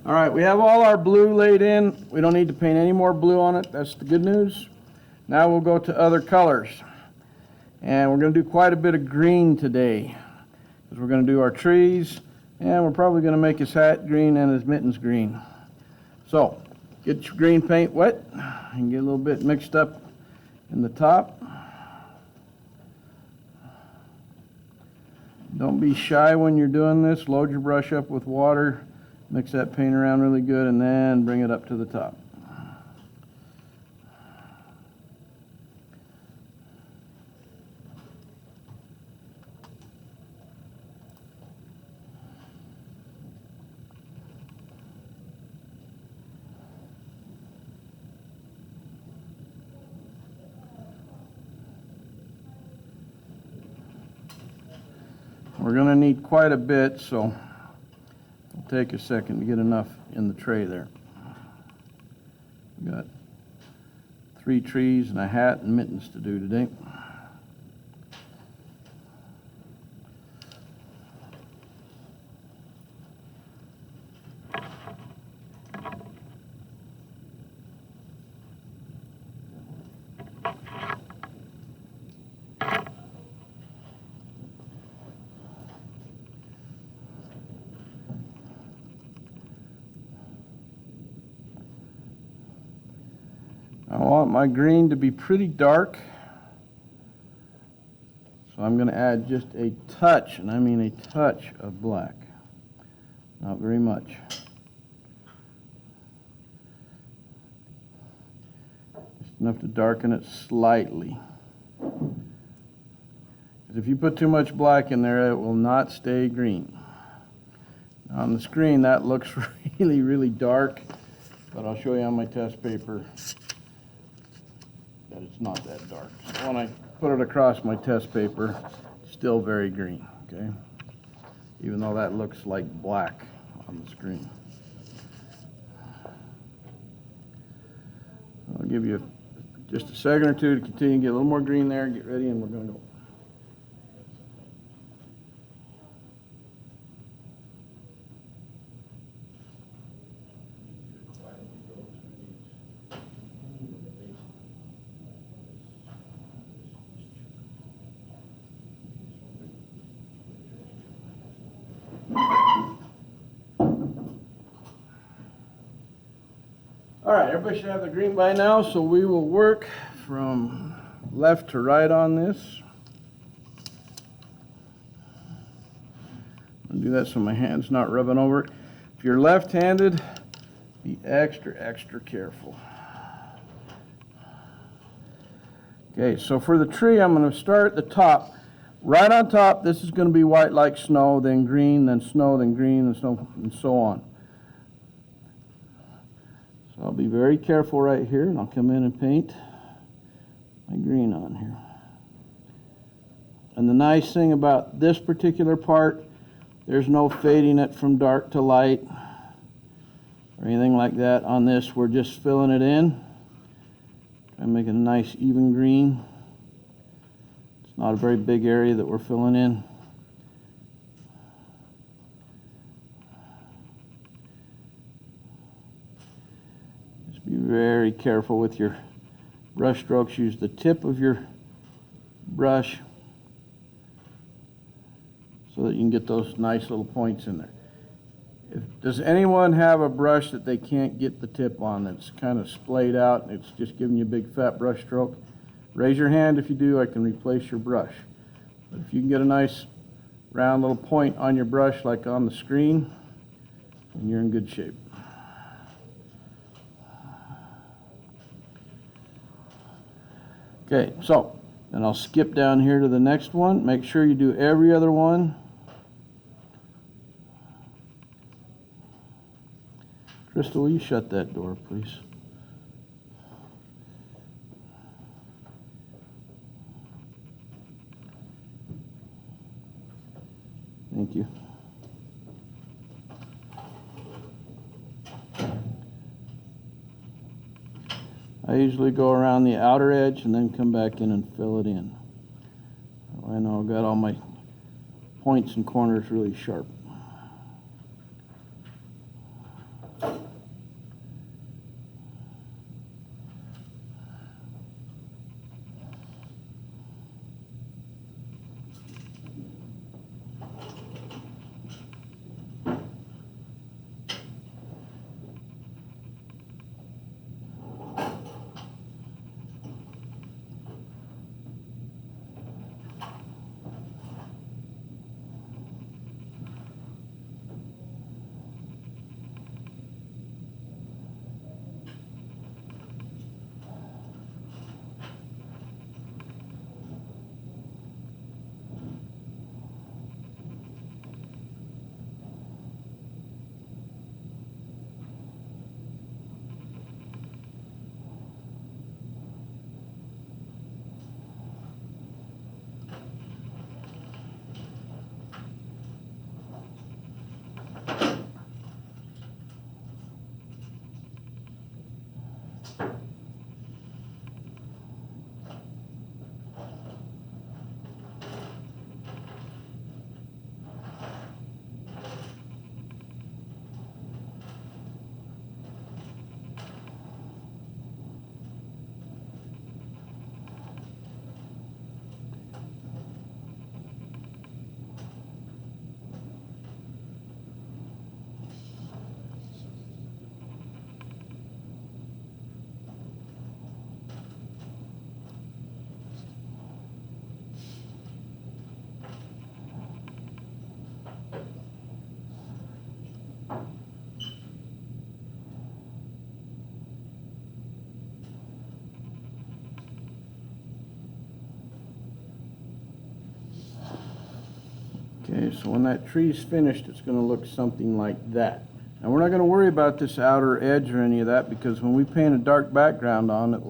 All right, we have all our blue laid in. We don't need to paint any more blue on it. That's the good news. Now we'll go to other colors. And we're going to do quite a bit of green today, because we're going to do our trees, and we're probably going to make his hat green and his mittens green. So, get your green paint wet and get a little bit mixed up in the top. Don't be shy when you're doing this. Load your brush up with water, mix that paint around really good, and then bring it up to the top. We're going to need quite a bit, so it'll take a second to get enough in the tray there. We've got 3 trees and a hat and mittens to do today. I want my green to be pretty dark, so I'm going to add just a touch, and I mean a touch of black. Not very much. Just enough to darken it slightly. Because if you put too much black in there, it will not stay green. Now on the screen, that looks really, really dark, but I'll show you on my test paper that it's not that dark. So when I put it across my test paper, it's still very green, okay? Even though that looks like black on the screen. I'll give you just a second or two to continue to get a little more green there, get ready, and we're going to go. All right, everybody should have their green by now, so we will work from left to right on this. I'll do that so my hand's not rubbing over it. If you're left-handed, be extra, extra careful. Okay, so for the tree, I'm going to start at the top. Right on top, this is going to be white like snow, then green, then snow, then green, and snow, and so on. So I'll be very careful right here, and I'll come in and paint my green on here. And the nice thing about this particular part, there's no fading it from dark to light or anything like that. On this, we're just filling it in. Try and make it a nice even green. It's not a very big area that we're filling in. Be very careful with your brush strokes. Use the tip of your brush so that you can get those nice little points in there. Does anyone have a brush that they can't get the tip on that's kind of splayed out and it's just giving you a big fat brush stroke? Raise your hand if you do. I can replace your brush. But if you can get a nice round little point on your brush like on the screen, then you're in good shape. Okay, so then I'll skip down here to the next one. Make sure you do every other one. Crystal, will you shut that door, please? Thank you. I usually go around the outer edge and then come back in and fill it in. I know I've got all my points and corners really sharp. Okay, so when that tree's finished, it's going to look something like that. Now we're not going to worry about this outer edge or any of that, because when we paint a dark background on it,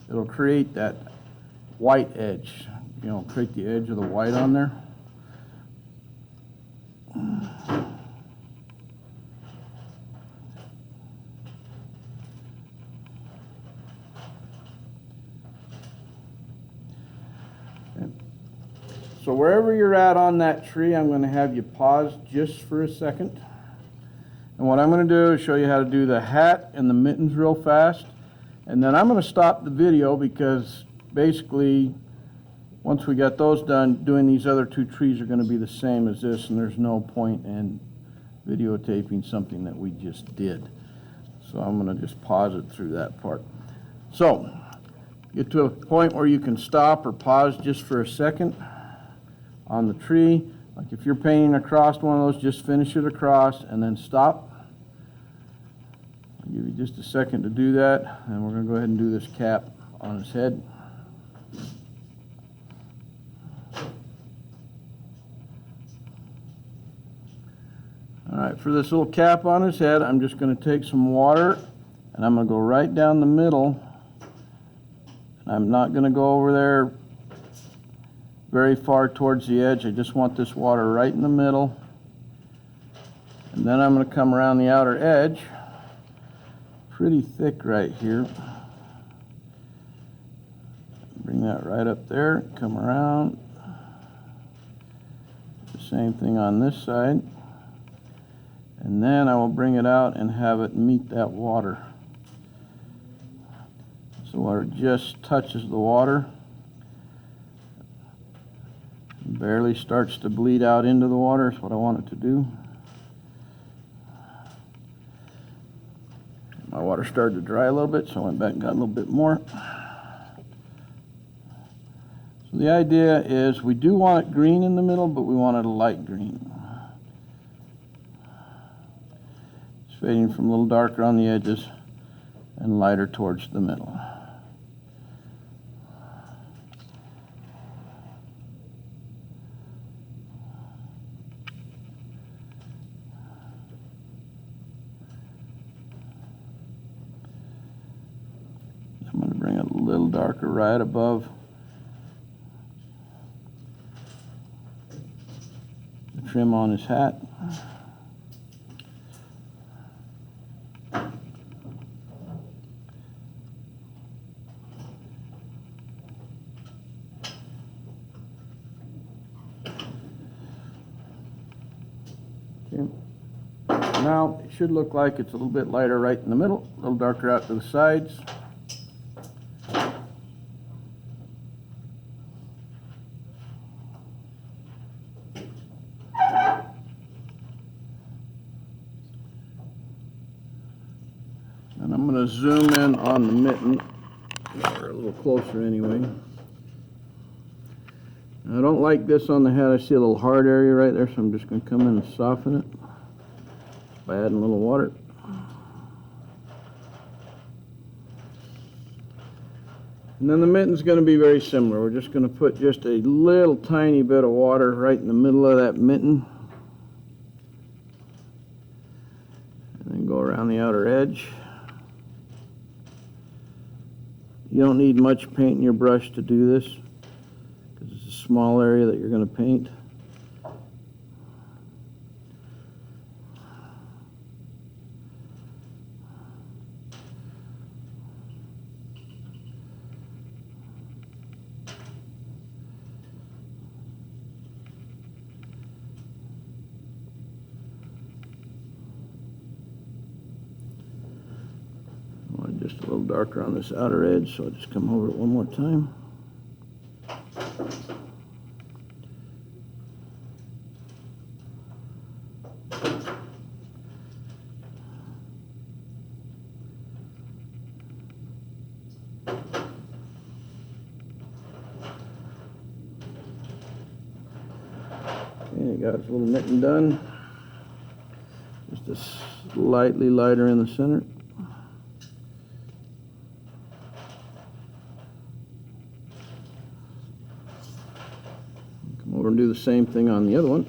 it'll create that white edge. You know, create the edge of the white on there. So wherever you're at on that tree, I'm going to have you pause just for a second. And what I'm going to do is show you how to do the hat and the mittens real fast. And then I'm going to stop the video, because basically once we got those done, doing these other two trees are going to be the same as this, and there's no point in videotaping something that we just did. So I'm going to just pause it through that part. So get to a point where you can stop or pause just for a second on the tree. Like if you're painting across one of those, just finish it across and then stop. I'll give you just a second to do that, and we're going to go ahead and do this cap on his head. Alright, for this little cap on his head, I'm just going to take some water and I'm going to go right down the middle. I'm not going to go over there very far towards the edge. I just want this water right in the middle. And then I'm going to come around the outer edge, pretty thick right here. Bring that right up there, come around. The same thing on this side. And then I will bring it out and have it meet that water. So where it just touches the water, barely starts to bleed out into the water is what I want it to do. My water started to dry a little bit, so I went back and got a little bit more. So the idea is we do want it green in the middle, but we want it a light green. It's fading from a little darker on the edges and lighter towards the middle. I'm going to bring it a little darker right above the trim on his hat. Okay. Now it should look like it's a little bit lighter right in the middle, a little darker out to the sides. And I'm going to zoom in on the mitten, or a little closer anyway. I don't like this on the head. I see a little hard area right there, so I'm just going to come in and soften it by adding a little water. And then the mitten's going to be very similar. We're just going to put just a little tiny bit of water right in the middle of that mitten. And then go around the outer edge. You don't need much paint in your brush to do this, because it's a small area that you're going to paint. Just a little darker on this outer edge, so I'll just come over it one more time. Okay, got his little mitten done. Just a slightly lighter in the center. Come over and to do the same thing on the other one.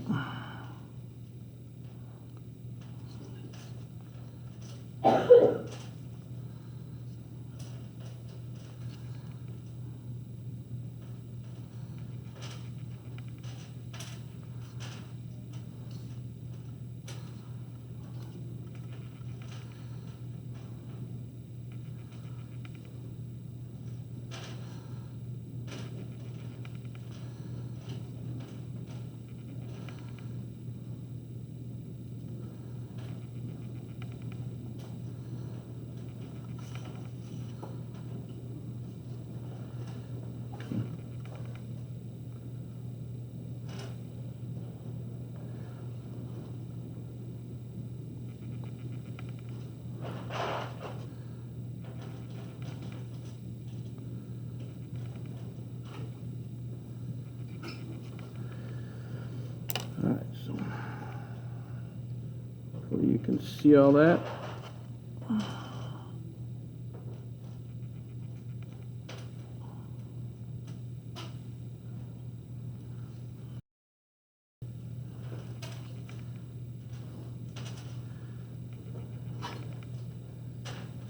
All right, so hopefully you can see all that.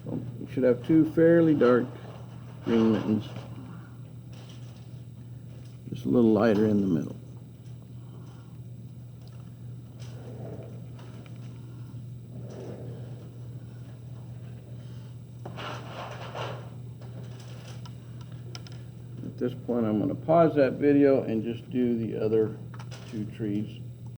So you should have two fairly dark green mittens, just a little lighter in the middle. At this point, I'm going to pause that video and just do the other two trees.